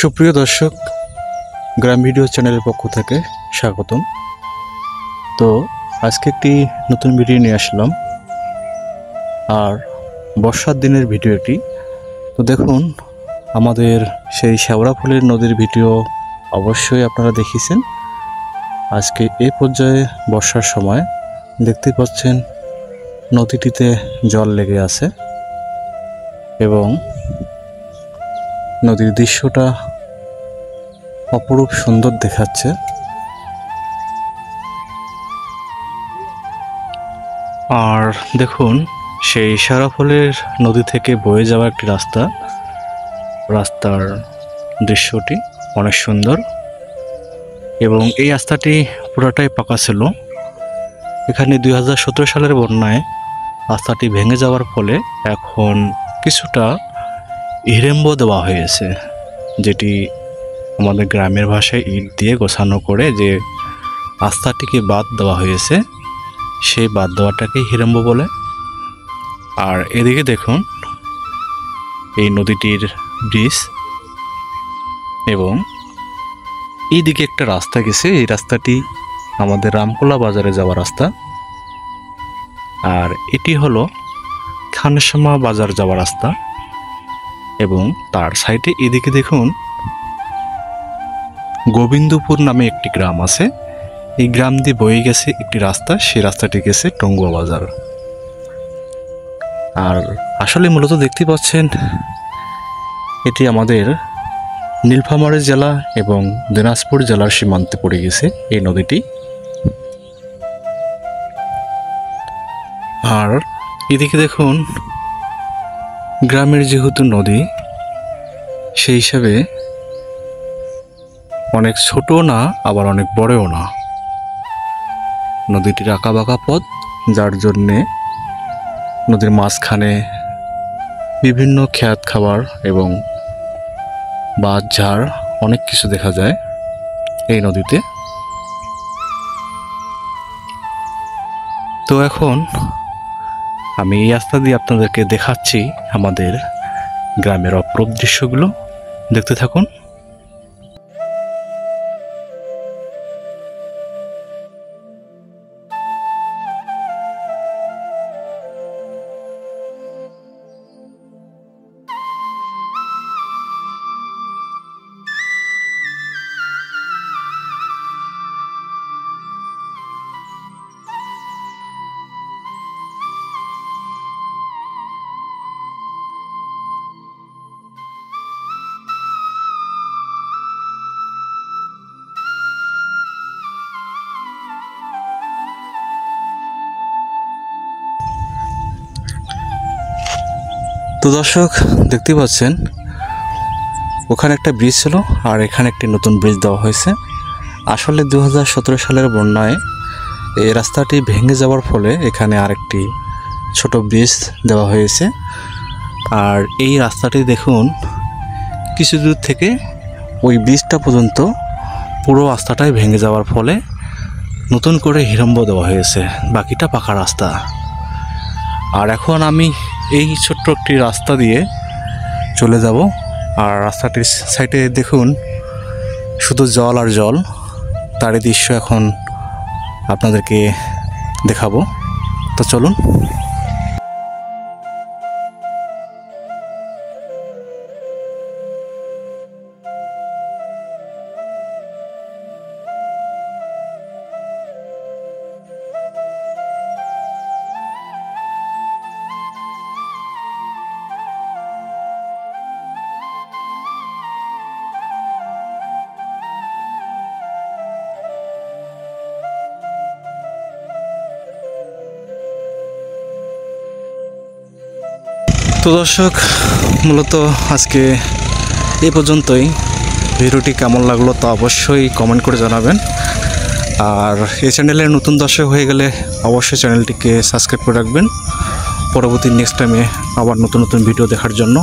সুপ্রিয় দর্শক, গ্রাম ভিডিও চ্যানেলের পক্ষ থেকে স্বাগতম। তো আজকে একটি নতুন ভিডিও নিয়ে আসলাম, আর বর্ষার দিনের ভিডিওটি। তো দেখুন, আমাদের সেই শেওড়াফুলের নদীর ভিডিও অবশ্যই আপনারা দেখেছেন। আজকে এই পর্যায়ে বর্ষার সময় দেখতে পাচ্ছেন নদীটিতে জল লেগে আছে এবং নদীর দৃশ্যটা অপরূপ সুন্দর দেখাচ্ছে। আর দেখুন, সেই শেওড়াফুলের নদী থেকে বয়ে যাওয়া একটি রাস্তার দৃশ্যটি অনেক সুন্দর এবং এই রাস্তাটি পুরাটাই পাকা ছিল। এখানে 2017 সালের বন্যায় রাস্তাটি ভেঙে যাওয়ার ফলে এখন কিছুটা হিড়েম্ব দেওয়া হয়েছে, যেটি আমাদের গ্রামের ভাষায় ইট দিয়ে গোছানো করে যে রাস্তাটিকে বাদ দেওয়া হয়েছে, সেই বাদ দেওয়াটাকে হিড়েম্ব বলে। আর এদিকে দেখুন, এই নদীটির ব্রিজ এবং এইদিকে একটা রাস্তা গেছে। এই রাস্তাটি আমাদের রামকোলা বাজারে যাওয়ার রাস্তা, আর এটি হলো খানসামা বাজার যাওয়ার রাস্তা। এবং তার সাইডে এদিকে দেখুন, গোবিন্দপুর নামে একটি গ্রাম আছে। এই গ্রাম দিয়ে বয়ে গেছে একটি রাস্তা, সেই রাস্তাটি গেছে টঙ্গুয়া বাজার। আর আসলে মূলত দেখতে পাচ্ছেন, এটি আমাদের নীলফামারী জেলা এবং দিনাজপুর জেলার সীমান্তে পড়ে গেছে এই নদীটি। আর এদিকে দেখুন, গ্রামের যেহেতু নদী, সেই হিসাবে অনেক ছোট না, আবার অনেক বড়ও না। নদীটির আঁকা বাঁকা পথ, যার জন্যে নদীর মাঝখানে বিভিন্ন খেত খাবার এবং বাঁধ ঝাড় অনেক কিছু দেখা যায় এই নদীতে। তো এখন আমি এই রাস্তা দিয়ে আপনাদেরকে দেখাচ্ছি আমাদের গ্রামের অপরূপ দৃশ্যগুলো। দেখতে থাকুন। তো দর্শক, দেখতে পাচ্ছেন ওখানে একটা ব্রিজ ছিল, আর এখানে একটি নতুন ব্রিজ দেওয়া হয়েছে। আসলে 2017 সালের বন্যায় এই রাস্তাটি ভেঙে যাওয়ার ফলে এখানে আরেকটি ছোট ব্রিজ দেওয়া হয়েছে। আর এই রাস্তাটি দেখুন, কিছু দূর থেকে ওই ব্রিজটা পর্যন্ত পুরো রাস্তাটাই ভেঙে যাওয়ার ফলে নতুন করে হিড়ম্ব দেওয়া হয়েছে, বাকিটা পাকা রাস্তা। আর এখন আমি এই ছোট্ট একটি রাস্তা দিয়ে চলে যাব। আর রাস্তাটির সাইডে দেখুন শুধু জল আর জল, তারই দৃশ্য এখন আপনাদেরকে দেখাবো। তো চলুন। তো দর্শক, মূলত আজকে এই পর্যন্তই। ভিডিওটি কেমন লাগলো তা অবশ্যই কমেন্ট করে জানাবেন। আর এই চ্যানেলের নতুন দর্শক হয়ে গেলে অবশ্যই চ্যানেলটিকে সাবস্ক্রাইব করে রাখবেন, পরবর্তী নেক্সট টাইমে আবার নতুন নতুন ভিডিও দেখার জন্য।